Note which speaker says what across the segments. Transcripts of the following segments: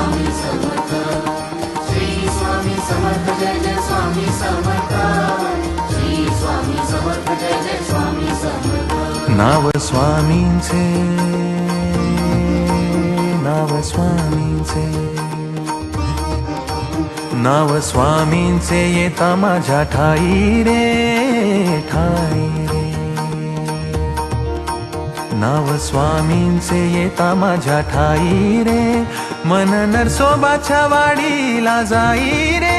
Speaker 1: स्वामी समर्थ, श्री स्वामी समर्थ जय जय स्वामी समर्थ, श्री स्वामी समर्थ जय जय स्वामी समर्थ.
Speaker 2: नाव स्वामींचे, नाव स्वामींचे, नाव स्वामींचे येता माझ्या ठाई रे, ठाई रे. नाव स्वामींचे येता माझ्या ठाई रे, मन नरसोबाच्या वाडीला जाई रे,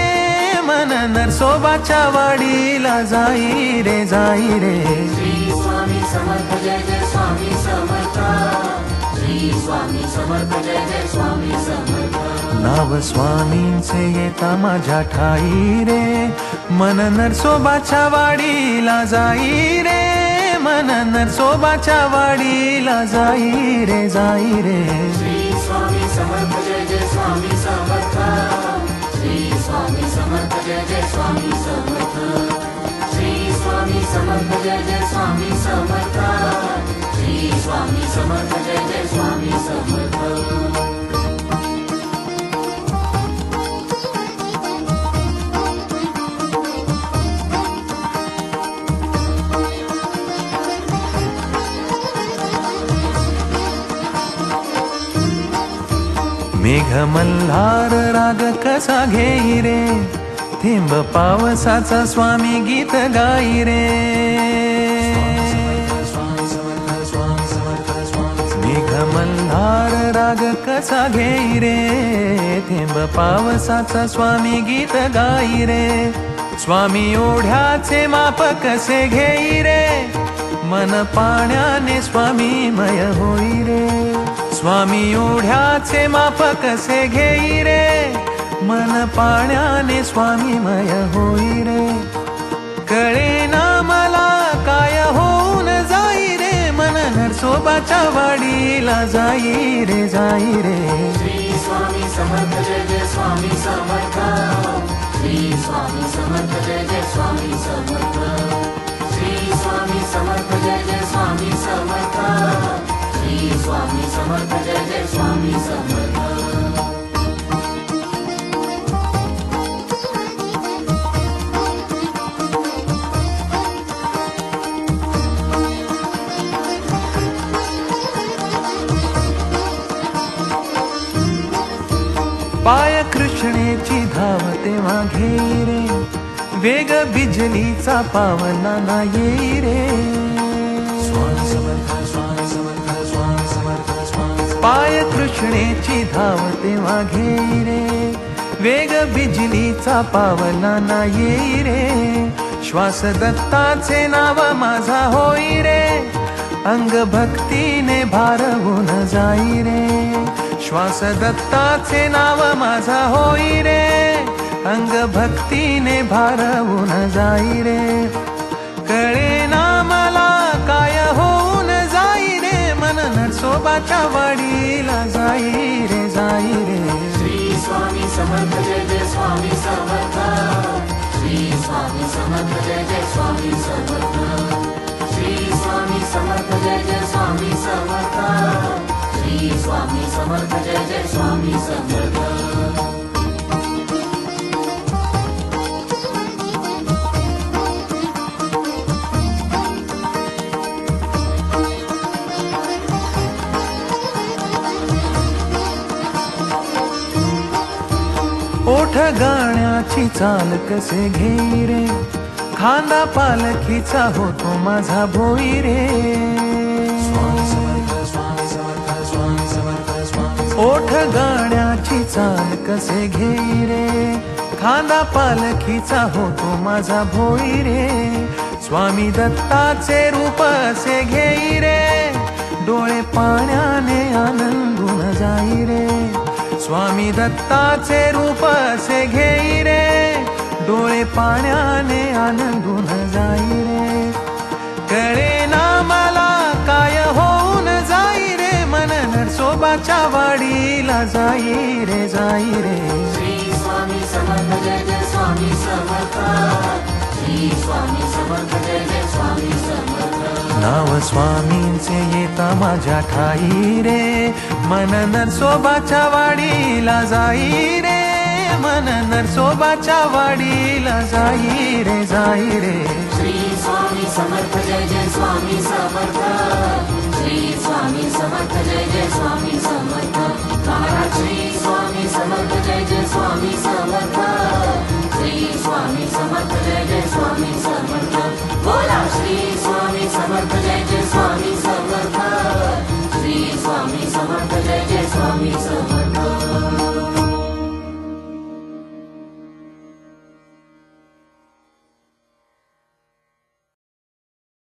Speaker 2: मन नरसोबाच्या वाडीला जाई रे, जाई रे.
Speaker 1: श्री स्वामी समर्थ जय जय स्वामी समर्थ, श्री स्वामी समर्थ जय जय स्वामी समर्थ.
Speaker 2: नाव स्वामींचे येता माझ्या ठाई रे, मन नरसोबाच्या वाडीला जाई रे, मन नरसोबाच्या वाडीला जाई रे, जाई रे.
Speaker 1: श्री स्वामी समर्थ जय जय स्वामी समर्थ, श्री स्वामी समर्थ जय जय स्वामी समर्थ, श्री स्वामी समर्थ जय जय स्वामी समर्थ, श्री स्वामी समर्थ जय जय स्वामी समर्थ.
Speaker 2: मेघ मल्हार राग कसा घेई रे, थेंब पावसाचा स्वामी गीत गाई रे. मेघ मल्हार राग कसा घेई रे, थेंब पावसाचा स्वामी गीत गाई रे. स्वामी ओढ्याचे माप कसे घेई रे, मन पाण्याने स्वामीमय होई रे. स्वामी ओढ्याचे माप कसे घेई रे, मन पाण्याने स्वामीमय होई रे. कळेना मला काय होऊन जाई रे, मन नरसोबाच्या वाडीला जाई रे, जाई रे.
Speaker 1: श्री स्वामी समर्थ जय जय स्वामी समर्थ, श्री स्वामी समर्थ जय जय स्वामी समर्थ, श्री स्वामी समर्थ जय जय स्वामी समर्थ, श्री स्वामी समर्थ जय जय स्वामी समर्थ.
Speaker 2: पाय कृष्णेची धाव तेव्हा घेई रे, वेग बिजलीचा पावला ना येई रे. पाय कृष्णेची धाव तेव्हा घेई रे, वेग बिजलीचा पावला ना येई रे. श्वास दत्ताचे नाव माझा होई रे, अंग भक्तीने भारवून जाई रे. श्वास दत्ताचे नाव माझा होई रे, अंग भक्तीने भारवून जाई रे. कळेना मला काय होऊन जाई रे, मन नरसोबाच्या वाडीला जाई रे, जाई रे.
Speaker 1: श्री स्वामी समर्थ जय जय स्वामी समर्थ, श्री स्वामी समर्थ जय जय स्वामी समर्थ, श्री स्वामी समर्थ जय जय स्वामी समर्थ, श्री स्वामी समर्थ जय जय स्वामी समर्थ.
Speaker 2: ओठ गाण्याची चाल कसे घेई रे, खांदा पालखीचा होतो माझा भोई रे. ओठ गाण्याची चाल कसे घेई रे, खांदा पालखीचा होतो माझा भोई रे. स्वामी दत्ताचे रूप असे घेई रे, डोळे पाण्याने आनंदून जाई रे. स्वामी दत्ताचे रूप असे घेई रे, डोळे पाण्याने आनंदून जाई रे. कळेना मला काय होऊन जाई रे, मन नरसोबाच्या वाडीला जाई रे, जाई रे.
Speaker 1: श्री स्वामी समर्थ जय जय स्वामी समर्थ, श्री स्वामी समर्थ जय जय स्वामी समर्थ.
Speaker 2: नाव स्वामींचे येता माझ्या ठाई रे, मन नरसोबाच्या वाडीला जाई रे, मन नरसोबाच्या वाडीला जाई रे, जाई रे.
Speaker 1: श्री स्वामी समर्थ जय जय स्वामी समर्थ, श्री स्वामी समर्थ जय जय स्वामी समर्थ, महाराज श्री स्वामी समर्थ जय जय स्वामी समर्थ, श्री स्वामी समर्थ जय जय स्वामी समर्थ, बोला श्री स्वामी समर्थ जय जय स्वामी समर्थ, श्री स्वामी समर्थ जय जय स्वामी समर्थ.